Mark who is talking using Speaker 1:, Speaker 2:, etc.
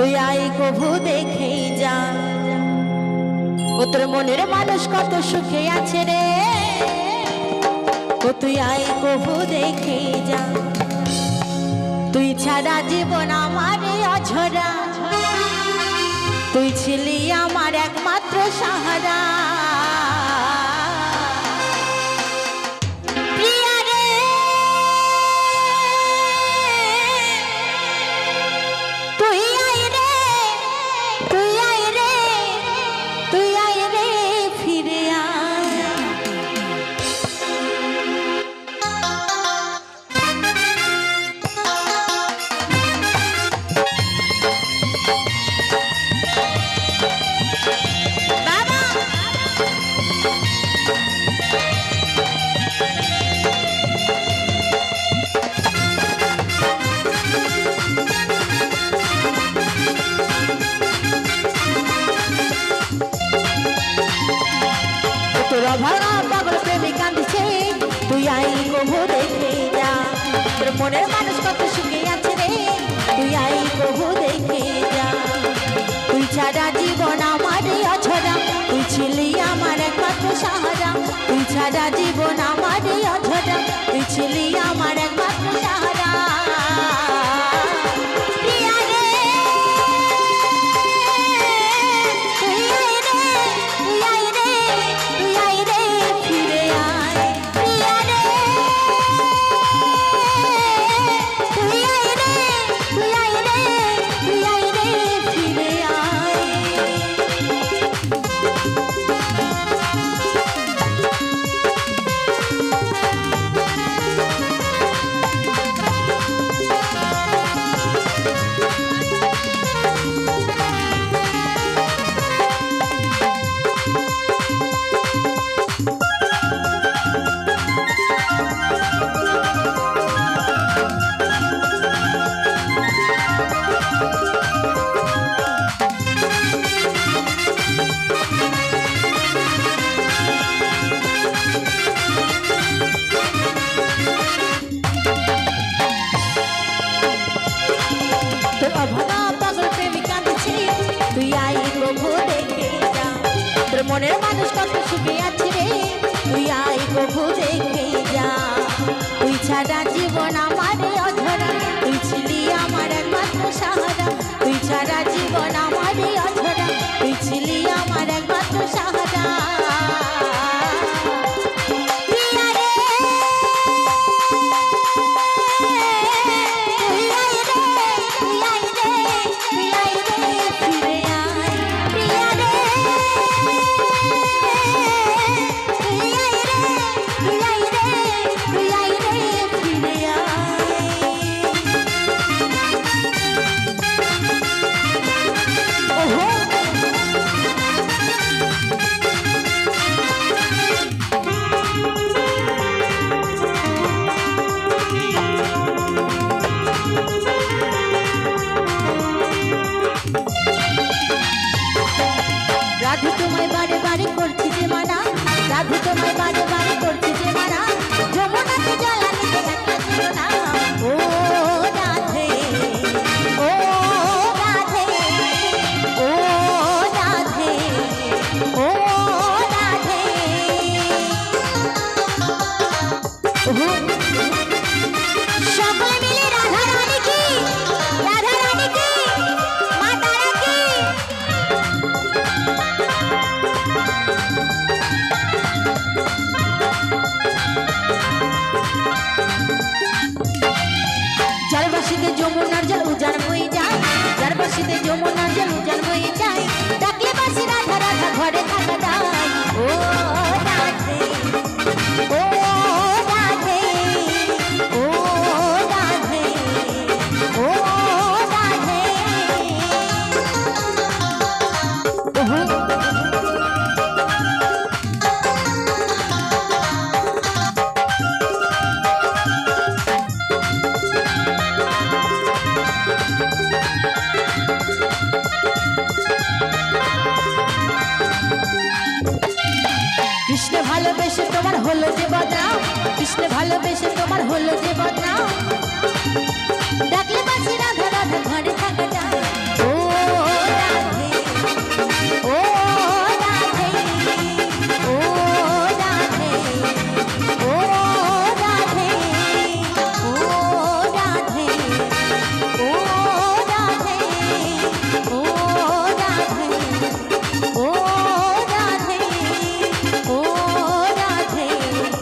Speaker 1: তুই আই কভু দেখেই যা, ও তোর মনের মানুষ কত সুখে আছে রে, ও তুই আই কভু দেখেই যা। তুই ছাড়া জীবন আমার অঝরা, তুই ছিলি আমার একমাত্র সাহারা। তোরা ভাঙা পাগল প্রেমী কাঁদছে, তুই আই কভু দেখে যা, তোর মনের মানুষ কত সুখে আছে রে, তুই আই কভু দেখে যা। তুই ছাড়া জীবন আমার অঝরা, তুই ছিলি আমার একমাত্র সাহারা, তুই ছাড়া জীবন আমার অঝরা, তুই ছিলি আমার একমাত্র সাহারা। মনের মানুষ কত সুখে আছে রে, তুই আই কভু দেখে যা। তুই ছাড়া জীবন আমার অঝরা, তুই ছিলি আমার একমাত্র সাহারা, তুই ছাড়া জীবন আমার অঝরা, তুই ছিলি আমার একমাত্র সাহারা। রাধু তোমায় বারে বারে করছি যে মানা, রাধু তোমায় বারে বারে করছি যে মানা, যমুনাতে জ্বালানি একটা ছিল না। ও রাধে, ও রাধে, ও রাধে, ও রাধে। সবাই মিলে রাধা রানী কি, রাধা রানী কি, মা তারা কি। যার বাসিতে যমুনার জল উজান হয়ে যায়, যার বাসিতে যমুনার জল উজান হয়ে যায়, ডাকলে বাসি রাধা রাধা ঘরে থাকা যায়। ও রাধে, ও রাধে, ও রাধে, ও রাধে। কৃষ্ণ ভালোবেসে তোমার হলো যে বদনাম, কৃষ্ণ ভালোবেসে তোমার হলো যে বদনাম।